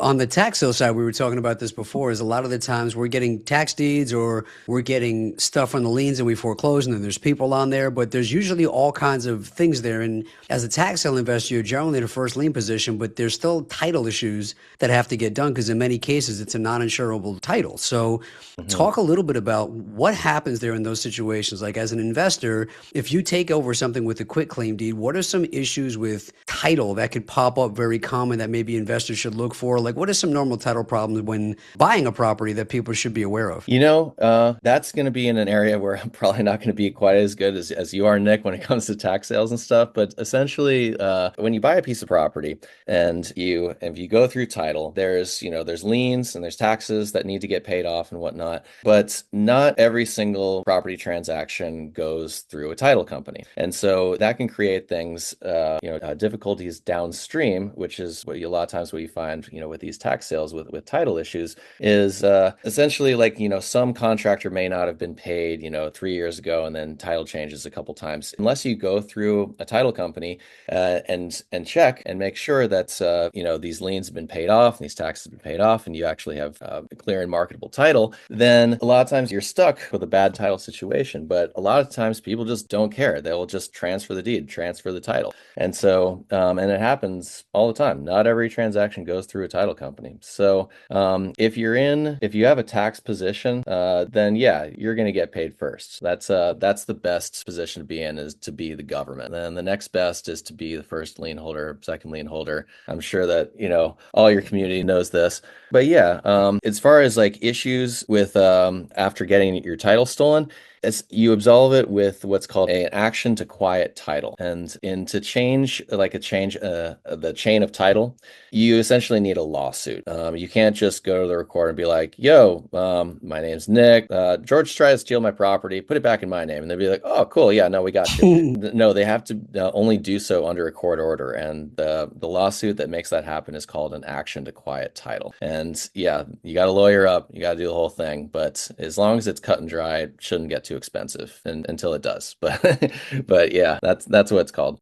On the tax sale side, we were talking about this before, is a lot of the times we're getting tax deeds or we're getting stuff on the liens and we foreclose and then there's people on there, but there's usually all kinds of things there. And as a tax sale investor, you're generally in a first lien position, but there's still title issues that have to get done because in many cases it's a non-insurable title. So Mhm. talk a little bit about what happens there in those situations. Like as an investor, if you take over something with a quick claim deed, what are some issues with title that could pop up very common that maybe investors should look for? Like, what are some normal title problems when buying a property that people should be aware of? That's going to be in an area where I'm probably not going to be quite as good as you are, Nick, when it comes to tax sales and stuff. But essentially, when you buy a piece of property and if you go through title, there's liens and there's taxes that need to get paid off and whatnot. But not every single property transaction goes through a title company, and so that can create difficulties downstream, which is a lot of times what you find, with these tax sales with title issues is essentially like, some contractor may not have been paid, 3 years ago, and then title changes a couple times. Unless you go through a title company and check and make sure that these liens have been paid off and these taxes have been paid off, and you actually have a clear and marketable title, then a lot of times you're stuck with a bad title situation. But a lot of times people just don't care. They'll just transfer the deed, transfer the title. And it happens all the time. Not every transaction goes through a title company. So if you have a tax position, then yeah, you're going to get paid first. That's the best position to be in, is to be the government. Then the next best is to be the first lien holder, second lien holder. I'm sure that, all your community knows this. But yeah, as far as like issues with after getting your title stolen, you absolve it with what's called an action to quiet title. And to change the chain of title, you essentially need a lawsuit. You can't just go to the recorder and be like, "Yo, my name's Nick. George tried to steal my property. Put it back in my name." And they'd be like, "Oh, cool. Yeah, no, we got you." No, they have to only do so under a court order, and the lawsuit that makes that happen is called an action to quiet title. And yeah, you got to lawyer up, you got to do the whole thing, but as long as it's cut and dry, it shouldn't get too expensive, until it does. But but yeah, that's what it's called.